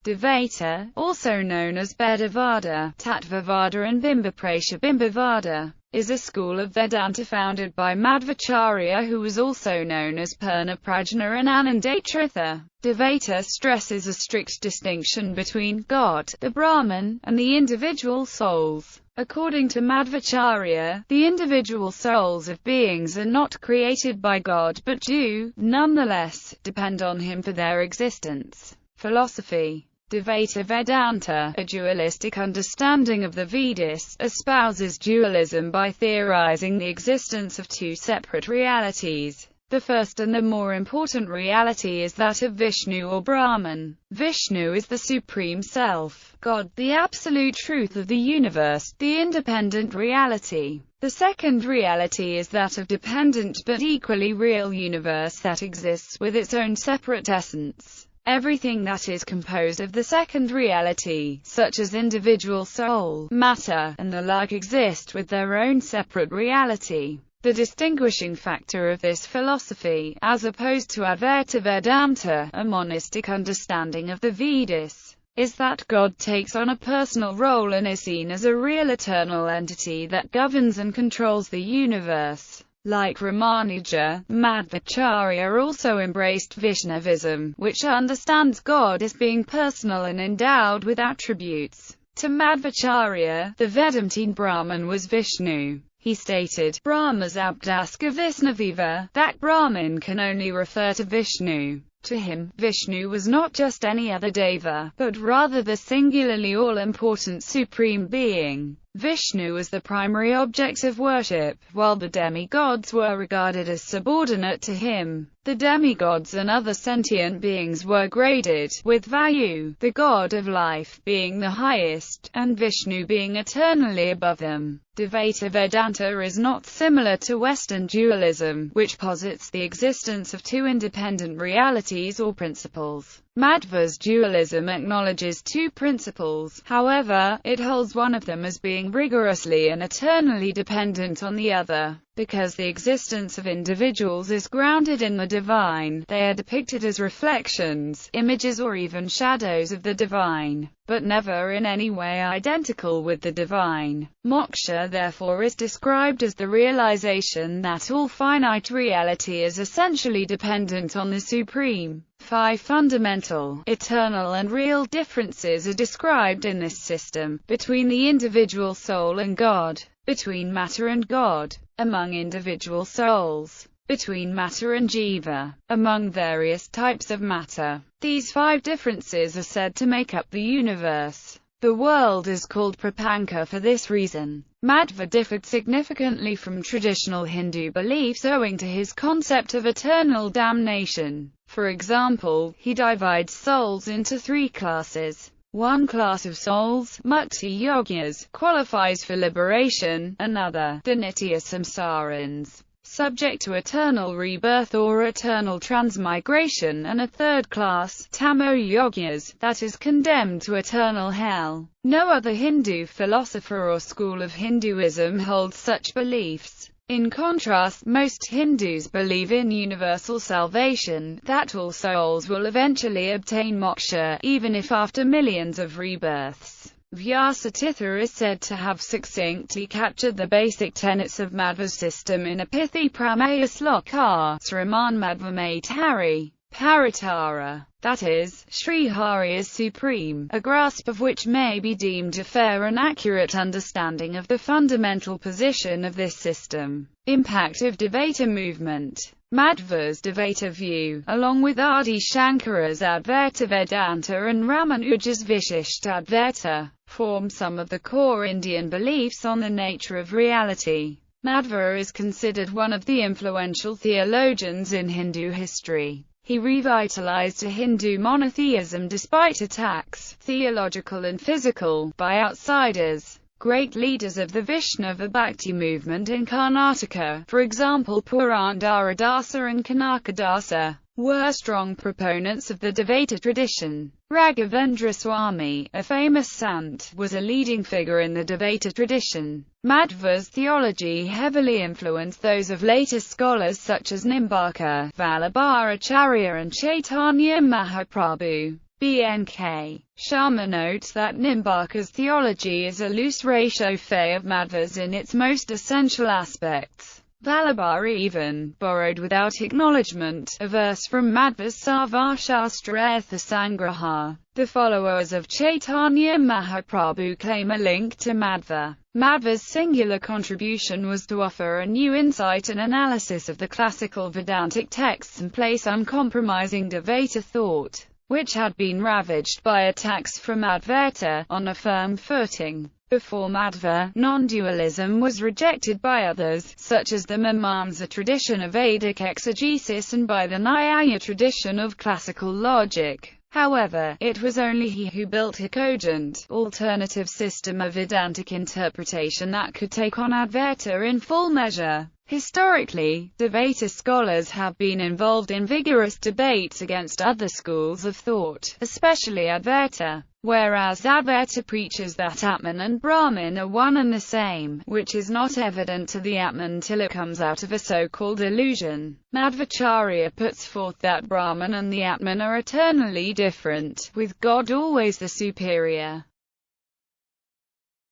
Dvaita, also known as Bhedavāda, Tattvavāda and Bimbapratibimbavāda, is a school of Vedanta founded by Madhvacharya, who was also known as Pūrṇaprājña and Ānandatīrtha. Dvaita stresses a strict distinction between God, the Brahman, and the individual souls. According to Madhvacharya, the individual souls of beings are not created by God but do, nonetheless, depend on Him for their existence. Philosophy. Dvaita Vedanta, a dualistic understanding of the Vedas, espouses dualism by theorizing the existence of two separate realities. The first and the more important reality is that of Vishnu or Brahman. Vishnu is the Supreme Self, God, the absolute truth of the universe, the independent reality. The second reality is that of dependent but equally real universe that exists with its own separate essence. Everything that is composed of the second reality, such as individual soul, matter, and the like, exist with their own separate reality. The distinguishing factor of this philosophy, as opposed to Advaita Vedanta, a monistic understanding of the Vedas, is that God takes on a personal role and is seen as a real eternal entity that governs and controls the universe. Like Ramanuja, Madhvacharya also embraced Vaishnavism, which understands God as being personal and endowed with attributes. To Madhvacharya, the Vedantine Brahman was Vishnu. He stated, Brahmas abdaska Visnaviva, that Brahman can only refer to Vishnu. To him, Vishnu was not just any other deva, but rather the singularly all-important Supreme Being. Vishnu was the primary object of worship, while the demigods were regarded as subordinate to him. The demigods and other sentient beings were graded, with Vayu, the god of life, being the highest, and Vishnu being eternally above them. Dvaita Vedanta is not similar to Western dualism, which posits the existence of two independent realities or principles. Madhva's dualism acknowledges two principles, however, it holds one of them as being rigorously and eternally dependent on the other. Because the existence of individuals is grounded in the divine, they are depicted as reflections, images or even shadows of the divine, but never in any way identical with the divine. Moksha therefore is described as the realization that all finite reality is essentially dependent on the Supreme. 5 fundamental, eternal and real differences are described in this system, between the individual soul and God, between matter and God, among individual souls, between matter and jiva, among various types of matter. These 5 differences are said to make up the universe. The world is called Prapancha for this reason. Madhva differed significantly from traditional Hindu beliefs owing to his concept of eternal damnation. For example, he divides souls into 3 classes. One class of souls, mukti yogis, qualifies for liberation, another, the nitya samsarins, subject to eternal rebirth or eternal transmigration, and a third class, tamo yogis, that is condemned to eternal hell. No other Hindu philosopher or school of Hinduism holds such beliefs. In contrast, most Hindus believe in universal salvation, that all souls will eventually obtain moksha, even if after millions of rebirths. Vyasatirtha is said to have succinctly captured the basic tenets of Madhva's system in a pithy pramaya sloka, Sriman Madhvamatari Paritara, that is, Sri Hari is supreme, a grasp of which may be deemed a fair and accurate understanding of the fundamental position of this system. Impact of Dvaita movement. Madhva's Dvaita view, along with Adi Shankara's Advaita Vedanta and Ramanuja's Vishishtadvaita, form some of the core Indian beliefs on the nature of reality. Madhva is considered one of the influential theologians in Hindu history. He revitalized a Hindu monotheism despite attacks, theological and physical, by outsiders. Great leaders of the Vaishnava Bhakti movement in Karnataka, for example Purandaradasa and Kanakadasa, were strong proponents of the Dvaita tradition. Raghavendra Swami, a famous sant, was a leading figure in the Dvaita tradition. Madhva's theology heavily influenced those of later scholars such as Nimbaka, Vallabharacharya and Chaitanya Mahaprabhu. BNK. Sharma notes that Nimbarkar's theology is a loose réchauffé of Madhva's in its most essential aspects. Vallabhari even borrowed without acknowledgement a verse from Madhva's Sarvashastra Artha Sangraha. The followers of Chaitanya Mahaprabhu claim a link to Madhva. Madhva's singular contribution was to offer a new insight and analysis of the classical Vedantic texts and place uncompromising Dvaita thought, which had been ravaged by attacks from Advaita, on a firm footing. Before Madhva, non-dualism was rejected by others, such as the Mimamsa tradition of Vedic exegesis and by the Nyaya tradition of classical logic. However, it was only he who built a cogent, alternative system of Vedantic interpretation that could take on Advaita in full measure. Historically, Dvaita scholars have been involved in vigorous debates against other schools of thought, especially Advaita, whereas Advaita preaches that Atman and Brahman are one and the same, which is not evident to the Atman till it comes out of a so-called illusion. Madhvacharya puts forth that Brahman and the Atman are eternally different, with God always the superior.